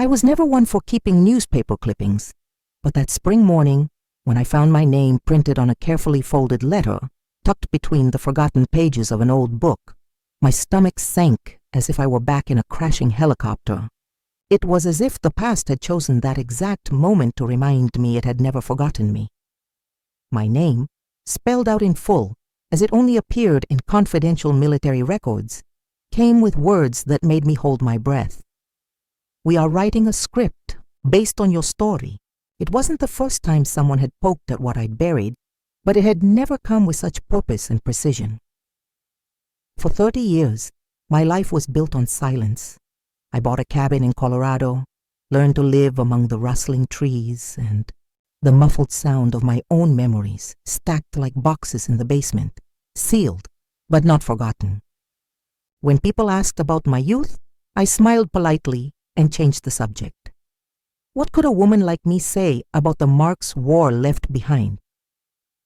I was never one for keeping newspaper clippings, but that spring morning, when I found my name printed on a carefully folded letter, tucked between the forgotten pages of an old book, my stomach sank as if I were back in a crashing helicopter. It was as if the past had chosen that exact moment to remind me it had never forgotten me. My name, spelled out in full, as it only appeared in confidential military records, came with words that made me hold my breath. "We are writing a script based on your story." It wasn't the first time someone had poked at what I'd buried, but it had never come with such purpose and precision. For 30 years, my life was built on silence. I bought a cabin in Colorado, learned to live among the rustling trees and the muffled sound of my own memories stacked like boxes in the basement, sealed but not forgotten. When people asked about my youth, I smiled politely and changed the subject. What could a woman like me say about the marks war left behind?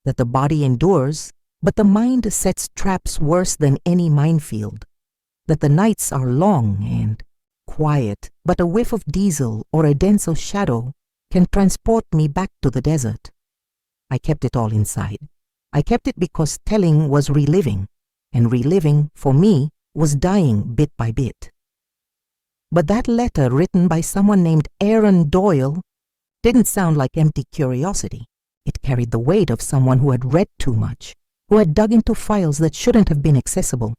That the body endures, but the mind sets traps worse than any minefield. That the nights are long and quiet, but a whiff of diesel or a denser shadow can transport me back to the desert. I kept it all inside. I kept it because telling was reliving, and reliving, for me, was dying bit by bit. But that letter written by someone named Aaron Doyle didn't sound like empty curiosity. It carried the weight of someone who had read too much, who had dug into files that shouldn't have been accessible,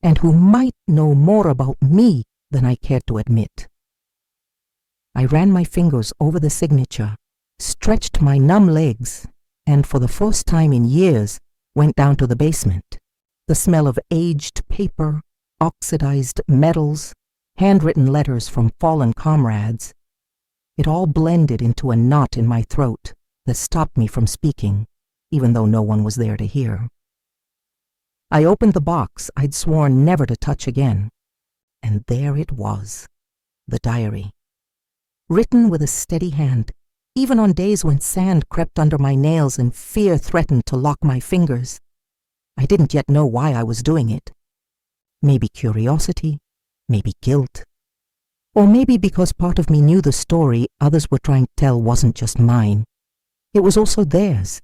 and who might know more about me than I cared to admit. I ran my fingers over the signature, stretched my numb legs, and for the first time in years, went down to the basement. The smell of aged paper, oxidized metals, handwritten letters from fallen comrades, it all blended into a knot in my throat that stopped me from speaking, even though no one was there to hear. I opened the box I'd sworn never to touch again, and there it was, the diary. Written with a steady hand, even on days when sand crept under my nails and fear threatened to lock my fingers. I didn't yet know why I was doing it. Maybe curiosity, maybe guilt, or maybe because part of me knew the story others were trying to tell wasn't just mine. It was also theirs,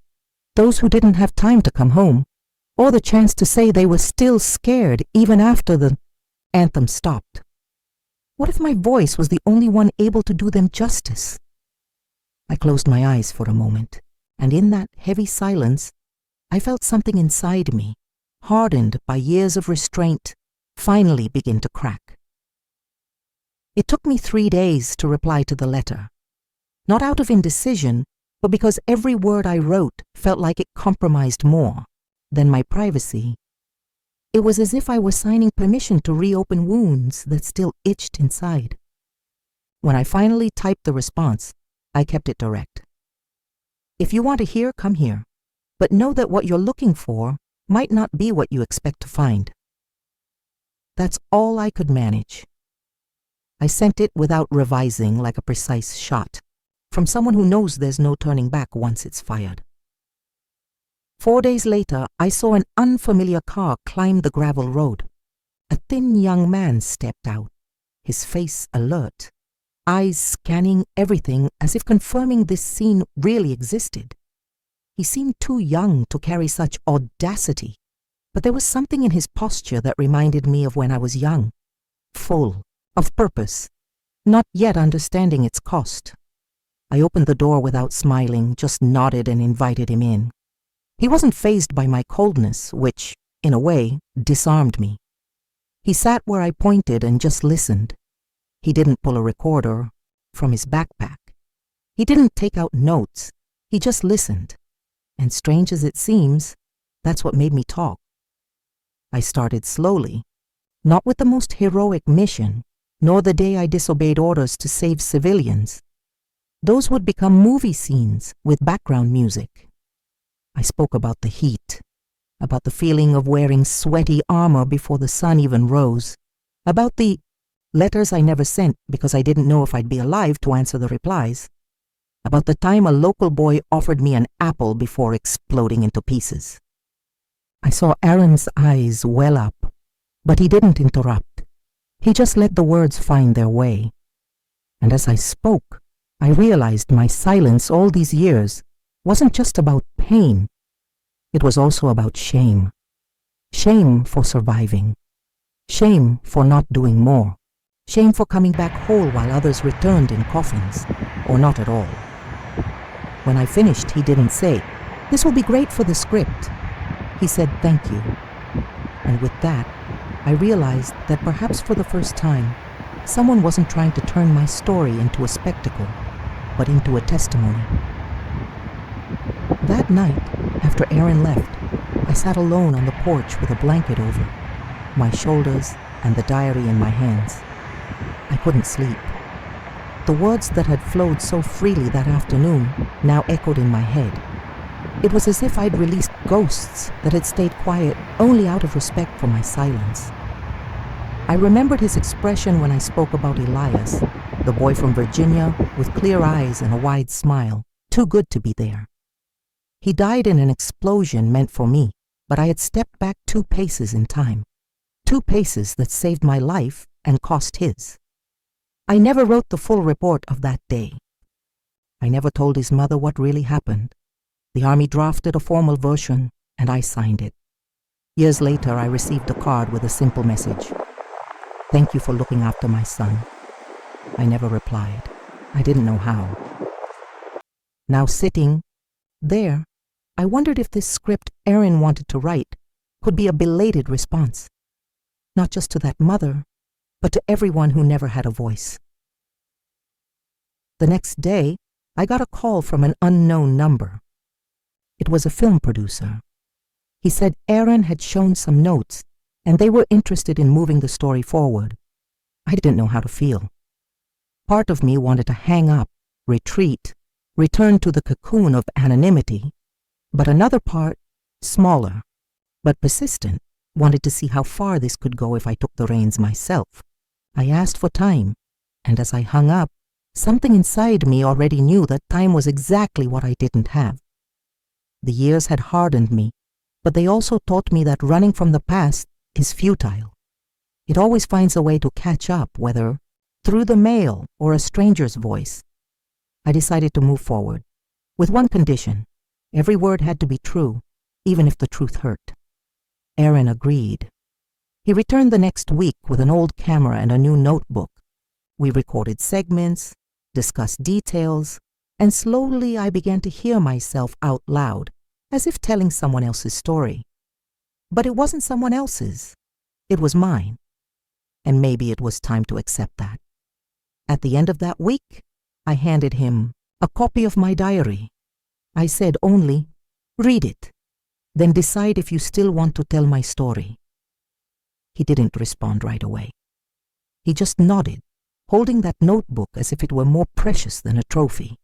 those who didn't have time to come home, or the chance to say they were still scared even after the anthem stopped. What if my voice was the only one able to do them justice? I closed my eyes for a moment, and in that heavy silence, I felt something inside me, hardened by years of restraint, finally begin to crack. It took me 3 days to reply to the letter, not out of indecision, but because every word I wrote felt like it compromised more than my privacy. It was as if I were signing permission to reopen wounds that still itched inside. When I finally typed the response, I kept it direct. If you want to hear, come here, but know that what you're looking for might not be what you expect to find. That's all I could manage. I sent it without revising, like a precise shot, from someone who knows there's no turning back once it's fired. 4 days later, I saw an unfamiliar car climb the gravel road. A thin young man stepped out, his face alert, eyes scanning everything as if confirming this scene really existed. He seemed too young to carry such audacity, but there was something in his posture that reminded me of when I was young, full of purpose, not yet understanding its cost. I opened the door without smiling, just nodded and invited him in. He wasn't fazed by my coldness, which, in a way, disarmed me. He sat where I pointed and just listened. He didn't pull a recorder from his backpack. He didn't take out notes. He just listened. And strange as it seems, that's what made me talk. I started slowly, not with the most heroic mission, nor the day I disobeyed orders to save civilians. Those would become movie scenes with background music. I spoke about the heat, about the feeling of wearing sweaty armor before the sun even rose, about the letters I never sent because I didn't know if I'd be alive to answer the replies, about the time a local boy offered me an apple before exploding into pieces. I saw Aaron's eyes well up, but he didn't interrupt. He just let the words find their way. And as I spoke, I realized my silence all these years wasn't just about pain. It was also about shame. Shame for surviving. Shame for not doing more. Shame for coming back whole while others returned in coffins, or not at all. When I finished, he didn't say, "This will be great for the script." He said, "Thank you." And with that, I realized that perhaps for the first time, someone wasn't trying to turn my story into a spectacle, but into a testimony. That night, after Aaron left, I sat alone on the porch with a blanket over my shoulders and the diary in my hands. I couldn't sleep. The words that had flowed so freely that afternoon now echoed in my head. It was as if I'd released ghosts that had stayed quiet only out of respect for my silence. I remembered his expression when I spoke about Elias, the boy from Virginia with clear eyes and a wide smile, too good to be there. He died in an explosion meant for me, but I had stepped back 2 paces in time. 2 paces that saved my life and cost his. I never wrote the full report of that day. I never told his mother what really happened. The army drafted a formal version, and I signed it. Years later, I received a card with a simple message. "Thank you for looking after my son." I never replied. I didn't know how. Now sitting there, I wondered if this script Aaron wanted to write could be a belated response, not just to that mother, but to everyone who never had a voice. The next day, I got a call from an unknown number. It was a film producer. He said Aaron had shown some notes, and they were interested in moving the story forward. I didn't know how to feel. Part of me wanted to hang up, retreat, return to the cocoon of anonymity, but another part, smaller, but persistent, wanted to see how far this could go if I took the reins myself. I asked for time, and as I hung up, something inside me already knew that time was exactly what I didn't have. The years had hardened me, but they also taught me that running from the past is futile. It always finds a way to catch up, whether through the mail or a stranger's voice. I decided to move forward, with one condition. Every word had to be true, even if the truth hurt. Aaron agreed. He returned the next week with an old camera and a new notebook. We recorded segments, discussed details, and slowly I began to hear myself out loud, as if telling someone else's story. But it wasn't someone else's. It was mine. And maybe it was time to accept that. At the end of that week, I handed him a copy of my diary. I said only, "Read it, then decide if you still want to tell my story." He didn't respond right away. He just nodded, holding that notebook as if it were more precious than a trophy.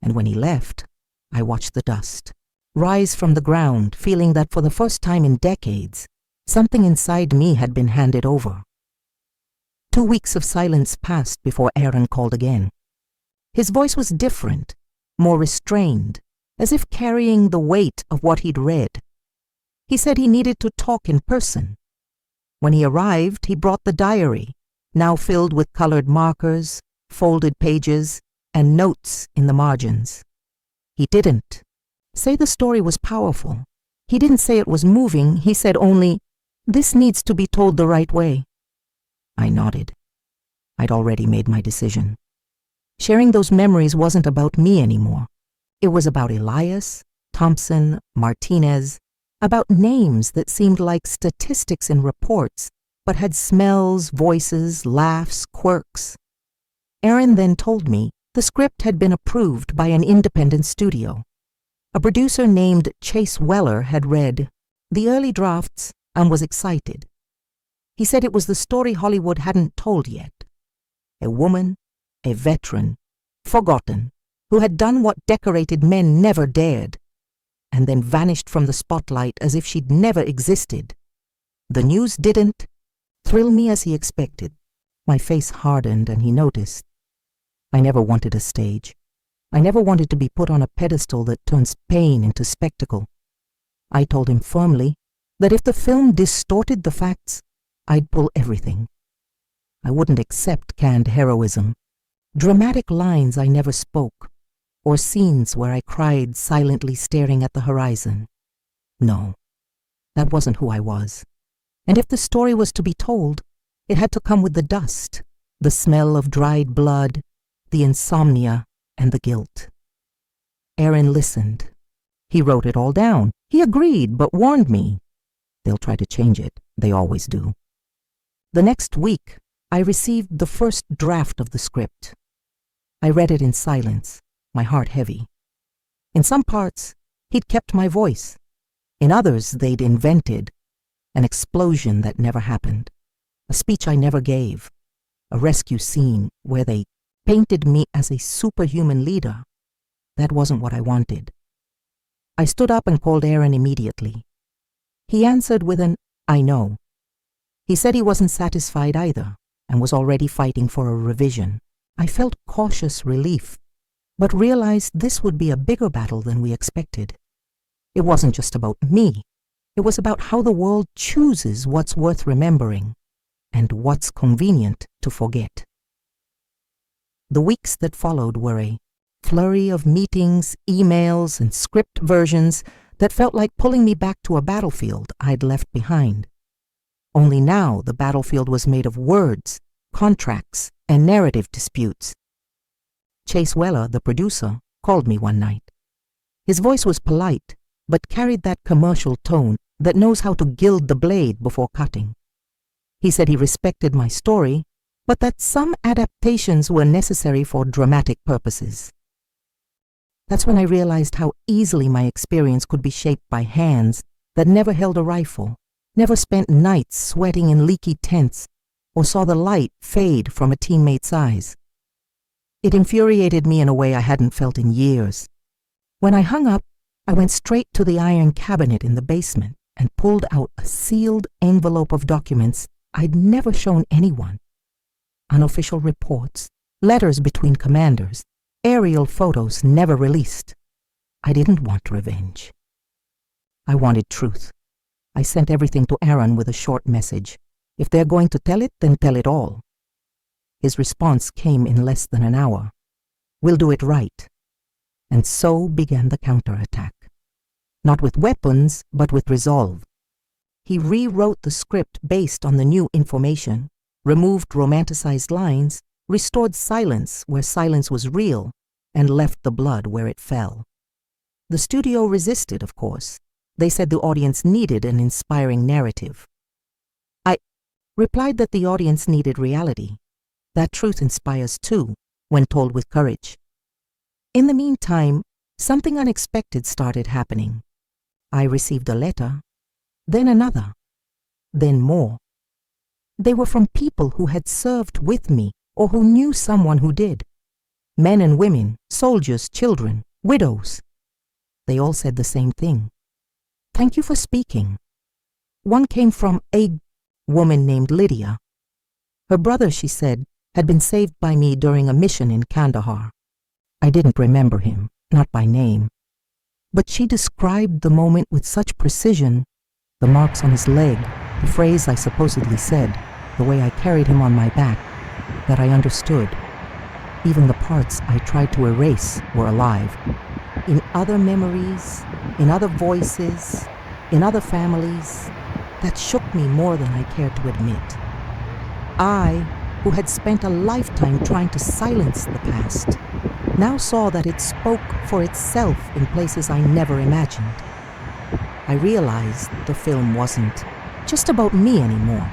And when he left, I watched the dust rise from the ground, feeling that for the first time in decades, something inside me had been handed over. 2 weeks of silence passed before Aaron called again. His voice was different, more restrained, as if carrying the weight of what he'd read. He said he needed to talk in person. When he arrived, he brought the diary, now filled with colored markers, folded pages, and notes in the margins. He didn't say the story was powerful. He didn't say it was moving. He said only, "This needs to be told the right way." I nodded. I'd already made my decision. Sharing those memories wasn't about me anymore. It was about Elias, Thompson, Martinez, about names that seemed like statistics in reports, but had smells, voices, laughs, quirks. Aaron then told me the script had been approved by an independent studio. A producer named Chase Weller had read the early drafts and was excited. He said it was the story Hollywood hadn't told yet. A woman, a veteran, forgotten, who had done what decorated men never dared, and then vanished from the spotlight as if she'd never existed. The news didn't thrill me as he expected. My face hardened and he noticed. I never wanted a stage. I never wanted to be put on a pedestal that turns pain into spectacle. I told him firmly that if the film distorted the facts, I'd pull everything. I wouldn't accept canned heroism. Dramatic lines I never spoke, or scenes where I cried silently staring at the horizon. No, that wasn't who I was. And if the story was to be told, it had to come with the dust, the smell of dried blood, the insomnia, and the guilt. Aaron listened. He wrote it all down. He agreed, but warned me. They'll try to change it. They always do. The next week, I received the first draft of the script. I read it in silence, my heart heavy. In some parts, he'd kept my voice. In others, they'd invented an explosion that never happened, a speech I never gave, a rescue scene where they painted me as a superhuman leader. That wasn't what I wanted. I stood up and called Aaron immediately. He answered with an, "I know." He said he wasn't satisfied either and was already fighting for a revision. I felt cautious relief, but realized this would be a bigger battle than we expected. It wasn't just about me. It was about how the world chooses what's worth remembering and what's convenient to forget. The weeks that followed were a flurry of meetings, emails, and script versions that felt like pulling me back to a battlefield I'd left behind. Only now the battlefield was made of words, contracts, and narrative disputes. Chase Weller, the producer, called me one night. His voice was polite, but carried that commercial tone that knows how to gild the blade before cutting. He said he respected my story, but that some adaptations were necessary for dramatic purposes. That's when I realized how easily my experience could be shaped by hands that never held a rifle, never spent nights sweating in leaky tents, or saw the light fade from a teammate's eyes. It infuriated me in a way I hadn't felt in years. When I hung up, I went straight to the iron cabinet in the basement and pulled out a sealed envelope of documents I'd never shown anyone. Unofficial reports, letters between commanders, aerial photos never released. I didn't want revenge. I wanted truth. I sent everything to Aaron with a short message. If they're going to tell it, then tell it all. His response came in less than an hour. "We'll do it right." And so began the counterattack. Not with weapons, but with resolve. He rewrote the script based on the new information, removed romanticized lines, restored silence where silence was real, and left the blood where it fell. The studio resisted, of course. They said the audience needed an inspiring narrative. I replied that the audience needed reality. That truth inspires too, when told with courage. In the meantime, something unexpected started happening. I received a letter, then another, then more. They were from people who had served with me or who knew someone who did. Men and women, soldiers, children, widows. They all said the same thing. "Thank you for speaking." One came from a woman named Lydia. Her brother, she said, had been saved by me during a mission in Kandahar. I didn't remember him, not by name. But she described the moment with such precision, the marks on his leg, the phrase I supposedly said, the way I carried him on my back, that I understood. Even the parts I tried to erase were alive. In other memories, in other voices, in other families, that shook me more than I cared to admit. I, who had spent a lifetime trying to silence the past, now saw that it spoke for itself in places I never imagined. I realized the film wasn't just about me anymore.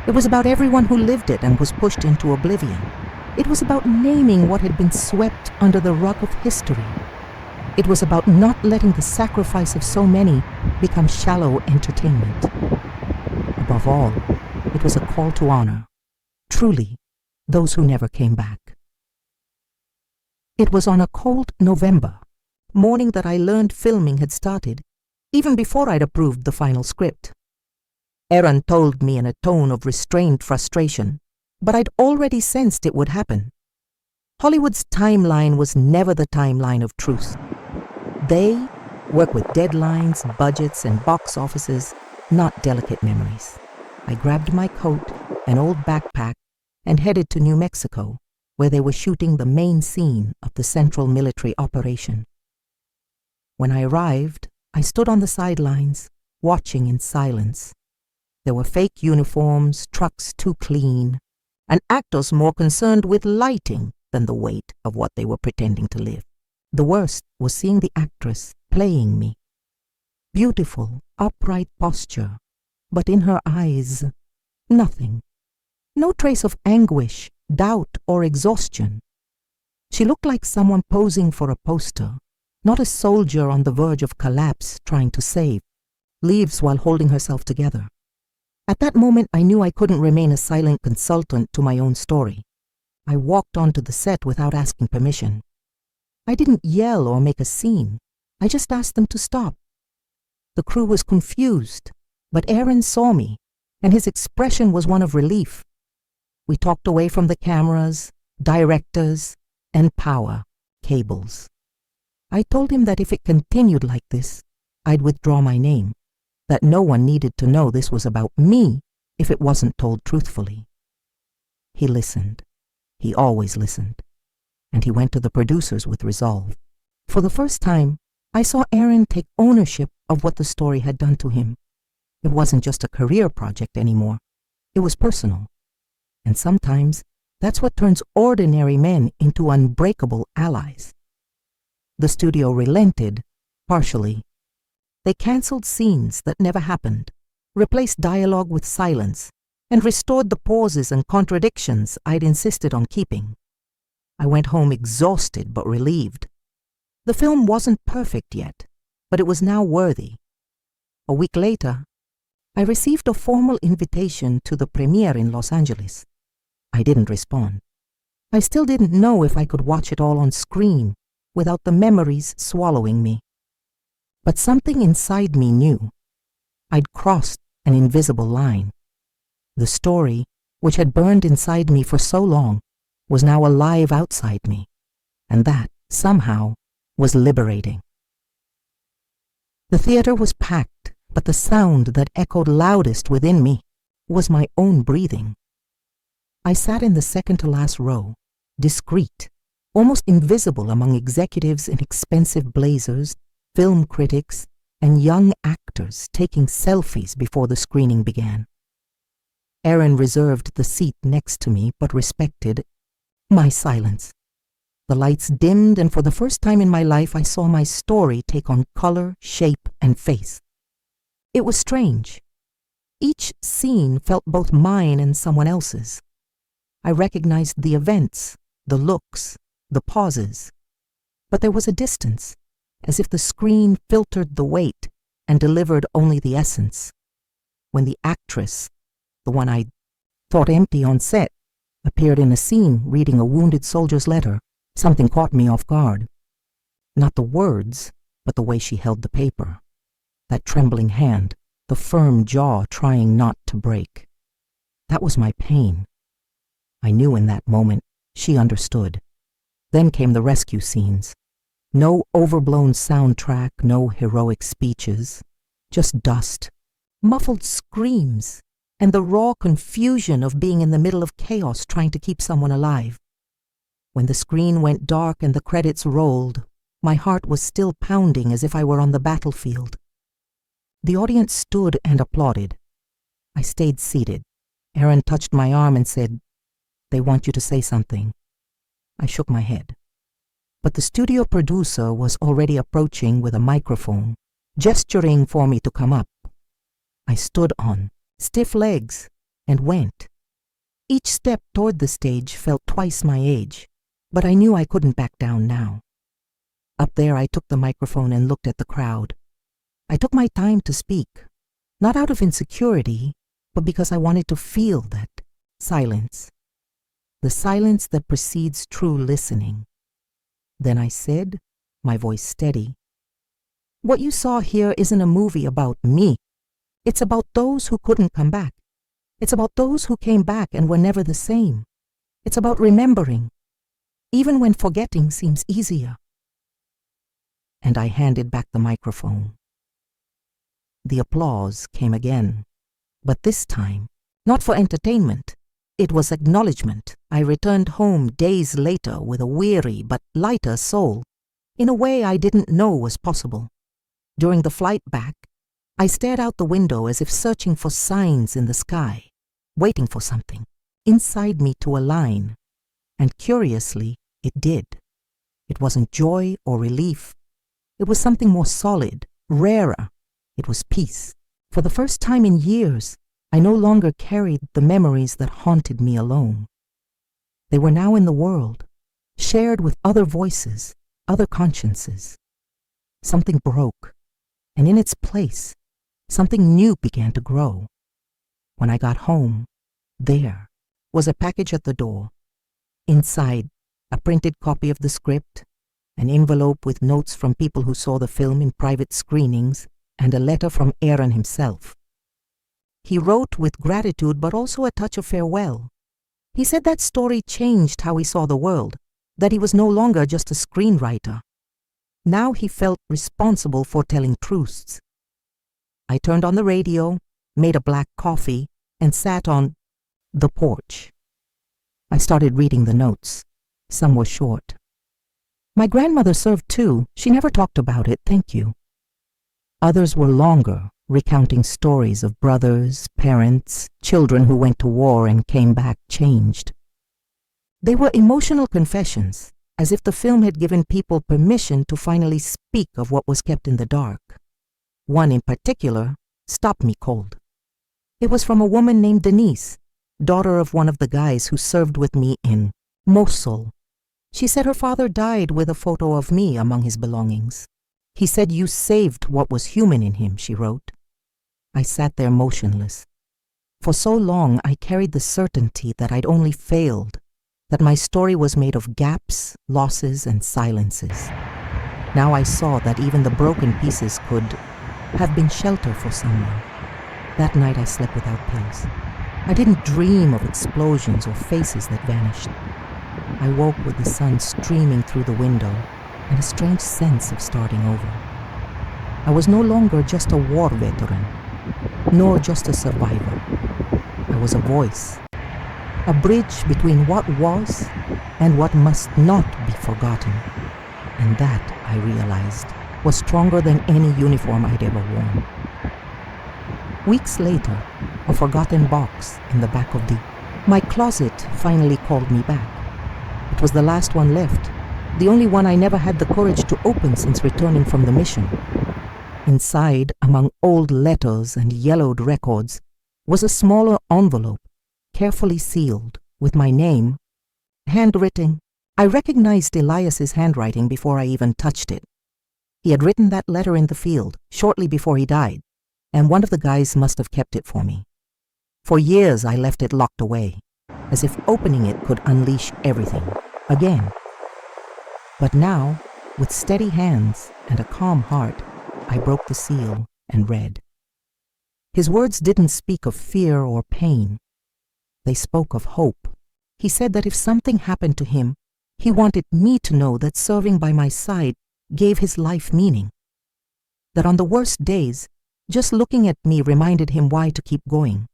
It was about everyone who lived it and was pushed into oblivion. It was about naming what had been swept under the rug of history. It was about not letting the sacrifice of so many become shallow entertainment. Above all, it was a call to honor, truly, those who never came back. It was on a cold November morning that I learned filming had started, even before I'd approved the final script. Aaron told me in a tone of restrained frustration, but I'd already sensed it would happen. Hollywood's timeline was never the timeline of truth. They work with deadlines, budgets, and box offices, not delicate memories. I grabbed my coat, an old backpack, and headed to New Mexico, where they were shooting the main scene of the central military operation. When I arrived, I stood on the sidelines, watching in silence. There were fake uniforms, trucks too clean, and actors more concerned with lighting than the weight of what they were pretending to live. The worst was seeing the actress playing me. Beautiful, upright posture, but in her eyes, nothing. No trace of anguish, doubt, or exhaustion. She looked like someone posing for a poster, not a soldier on the verge of collapse trying to save, leaves while holding herself together. At that moment, I knew I couldn't remain a silent consultant to my own story. I walked onto the set without asking permission. I didn't yell or make a scene. I just asked them to stop. The crew was confused, but Aaron saw me, and his expression was one of relief. We talked away from the cameras, directors, and power cables. I told him that if it continued like this, I'd withdraw my name, that no one needed to know this was about me if it wasn't told truthfully. He listened. He always listened. And he went to the producers with resolve. For the first time, I saw Aaron take ownership of what the story had done to him. It wasn't just a career project anymore. It was personal. And sometimes, that's what turns ordinary men into unbreakable allies. The studio relented, partially. They canceled scenes that never happened, replaced dialogue with silence, and restored the pauses and contradictions I'd insisted on keeping. I went home exhausted but relieved. The film wasn't perfect yet, but it was now worthy. A week later, I received a formal invitation to the premiere in Los Angeles. I didn't respond. I still didn't know if I could watch it all on screen without the memories swallowing me. But something inside me knew. I'd crossed an invisible line. The story, which had burned inside me for so long, was now alive outside me, and that, somehow, was liberating. The theater was packed, but the sound that echoed loudest within me was my own breathing. I sat in the second-to-last row, discreet, almost invisible among executives in expensive blazers, film critics, and young actors taking selfies before the screening began. Aaron reserved the seat next to me, but respected my silence. The lights dimmed, and for the first time in my life, I saw my story take on color, shape, and face. It was strange. Each scene felt both mine and someone else's. I recognized the events, the looks, the pauses. But there was a distance, as if the screen filtered the weight and delivered only the essence. When the actress, the one I thought empty on set, appeared in a scene reading a wounded soldier's letter, something caught me off guard. Not the words, but the way she held the paper. That trembling hand, the firm jaw trying not to break. That was my pain. I knew in that moment she understood. Then came the rescue scenes. No overblown soundtrack, no heroic speeches, just dust, muffled screams, and the raw confusion of being in the middle of chaos trying to keep someone alive. When the screen went dark and the credits rolled, my heart was still pounding as if I were on the battlefield. The audience stood and applauded. I stayed seated. Aaron touched my arm and said, "They want you to say something." I shook my head. But the studio producer was already approaching with a microphone, gesturing for me to come up. I stood on stiff legs and went. Each step toward the stage felt twice my age, but I knew I couldn't back down now. Up there, I took the microphone and looked at the crowd. I took my time to speak, not out of insecurity, but because I wanted to feel that silence. The silence that precedes true listening. Then I said, my voice steady, "What you saw here isn't a movie about me. It's about those who couldn't come back. It's about those who came back and were never the same. It's about remembering, even when forgetting seems easier." And I handed back the microphone. The applause came again, but this time, not for entertainment. It was acknowledgement. I returned home days later with a weary but lighter soul, in a way I didn't know was possible. During the flight back, I stared out the window as if searching for signs in the sky, waiting for something inside me to align, and curiously, it did. It wasn't joy or relief. It was something more solid, rarer. It was peace. For the first time in years, I no longer carried the memories that haunted me alone. They were now in the world, shared with other voices, other consciences. Something broke, and in its place, something new began to grow. When I got home, there was a package at the door. Inside, a printed copy of the script, an envelope with notes from people who saw the film in private screenings, and a letter from Aaron himself. He wrote with gratitude but also a touch of farewell. He said that story changed how he saw the world, that he was no longer just a screenwriter. Now he felt responsible for telling truths. I turned on the radio, made a black coffee, and sat on the porch. I started reading the notes. Some were short. My grandmother served too. She never talked about it, thank you. Others were longer, recounting stories of brothers, parents, children who went to war and came back changed. They were emotional confessions, as if the film had given people permission to finally speak of what was kept in the dark. One in particular stopped me cold. It was from a woman named Denise, daughter of one of the guys who served with me in Mosul. She said her father died with a photo of me among his belongings. He said you saved what was human in him, she wrote. I sat there motionless. For so long I carried the certainty that I'd only failed, that my story was made of gaps, losses, and silences. Now I saw that even the broken pieces could have been shelter for someone. That night I slept without pills. I didn't dream of explosions or faces that vanished. I woke with the sun streaming through the window and a strange sense of starting over. I was no longer just a war veteran, nor just a survivor. I was a voice, a bridge between what was and what must not be forgotten. And that, I realized, was stronger than any uniform I'd ever worn. Weeks later, a forgotten box in the back of my closet finally called me back. It was the last one left, the only one I never had the courage to open since returning from the mission. Inside, among old letters and yellowed records, was a smaller envelope, carefully sealed, with my name, handwritten. I recognized Elias's handwriting before I even touched it. He had written that letter in the field, shortly before he died, and one of the guys must have kept it for me. For years I left it locked away, as if opening it could unleash everything, again. But now, with steady hands and a calm heart, I broke the seal and read. His words didn't speak of fear or pain. They spoke of hope. He said that if something happened to him, he wanted me to know that serving by my side gave his life meaning. That on the worst days, just looking at me reminded him why to keep going.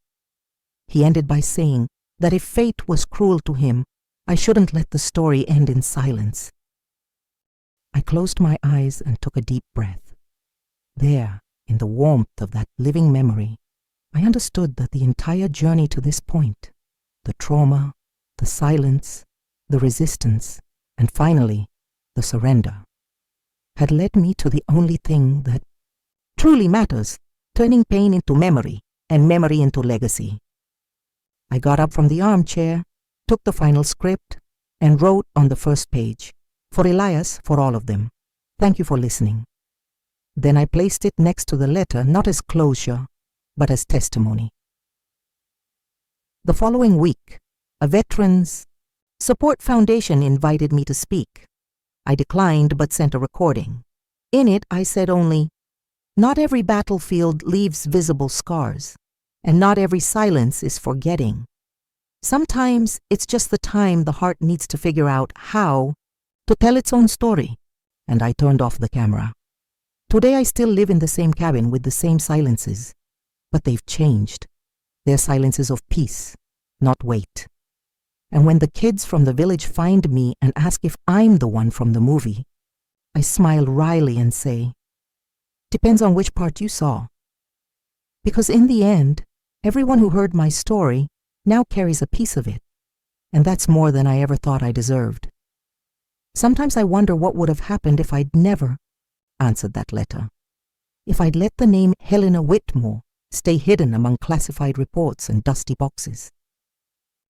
He ended by saying that if fate was cruel to him, I shouldn't let the story end in silence. I closed my eyes and took a deep breath. There, in the warmth of that living memory, I understood that the entire journey to this point, the trauma, the silence, the resistance, and finally, the surrender, had led me to the only thing that truly matters, turning pain into memory and memory into legacy. I got up from the armchair, took the final script, and wrote on the first page, "For Elias, for all of them. Thank you for listening." Then I placed it next to the letter, not as closure, but as testimony. The following week, a Veterans Support Foundation invited me to speak. I declined but sent a recording. In it, I said only, "Not every battlefield leaves visible scars, and not every silence is forgetting. Sometimes it's just the time the heart needs to figure out how to tell its own story." And I turned off the camera. Today I still live in the same cabin with the same silences, but they've changed. They're silences of peace, not weight. And when the kids from the village find me and ask if I'm the one from the movie, I smile wryly and say, "Depends on which part you saw." Because in the end, everyone who heard my story now carries a piece of it, and that's more than I ever thought I deserved. Sometimes I wonder what would have happened if I'd never answered that letter, if I'd let the name Helena Whitmore stay hidden among classified reports and dusty boxes.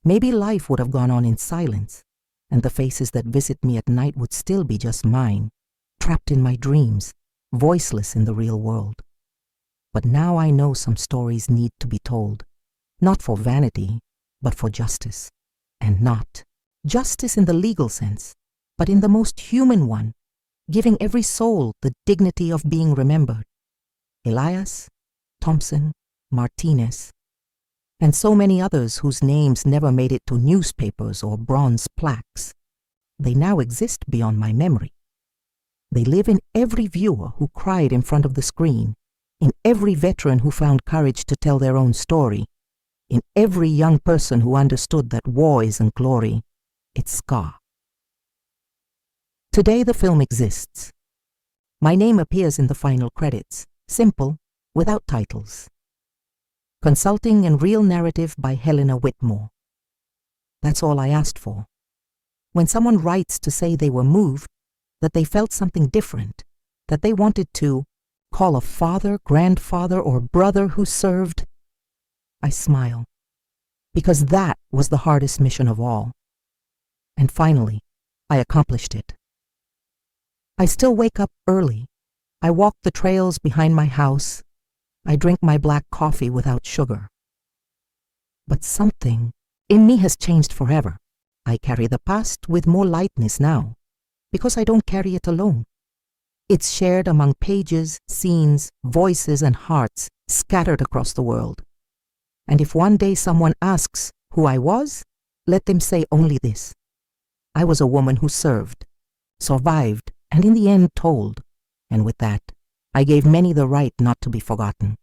Maybe life would have gone on in silence, and the faces that visit me at night would still be just mine, trapped in my dreams, voiceless in the real world. But now I know some stories need to be told, not for vanity, but for justice. And not justice in the legal sense, but in the most human one, giving every soul the dignity of being remembered. Elias, Thompson, Martinez, and so many others whose names never made it to newspapers or bronze plaques. They now exist beyond my memory. They live in every viewer who cried in front of the screen, in every veteran who found courage to tell their own story, in every young person who understood that war isn't glory, it's scar. Today the film exists. My name appears in the final credits, simple, without titles. Consulting and Real Narrative by Helena Whitmore. That's all I asked for. When someone writes to say they were moved, that they felt something different, that they wanted to call a father, grandfather, or brother who served, I smile, because that was the hardest mission of all. And finally, I accomplished it. I still wake up early. I walk the trails behind my house. I drink my black coffee without sugar. But something in me has changed forever. I carry the past with more lightness now, because I don't carry it alone. It's shared among pages, scenes, voices, and hearts scattered across the world. And if one day someone asks who I was, let them say only this: I was a woman who served, survived, and in the end told. And with that, I gave many the right not to be forgotten.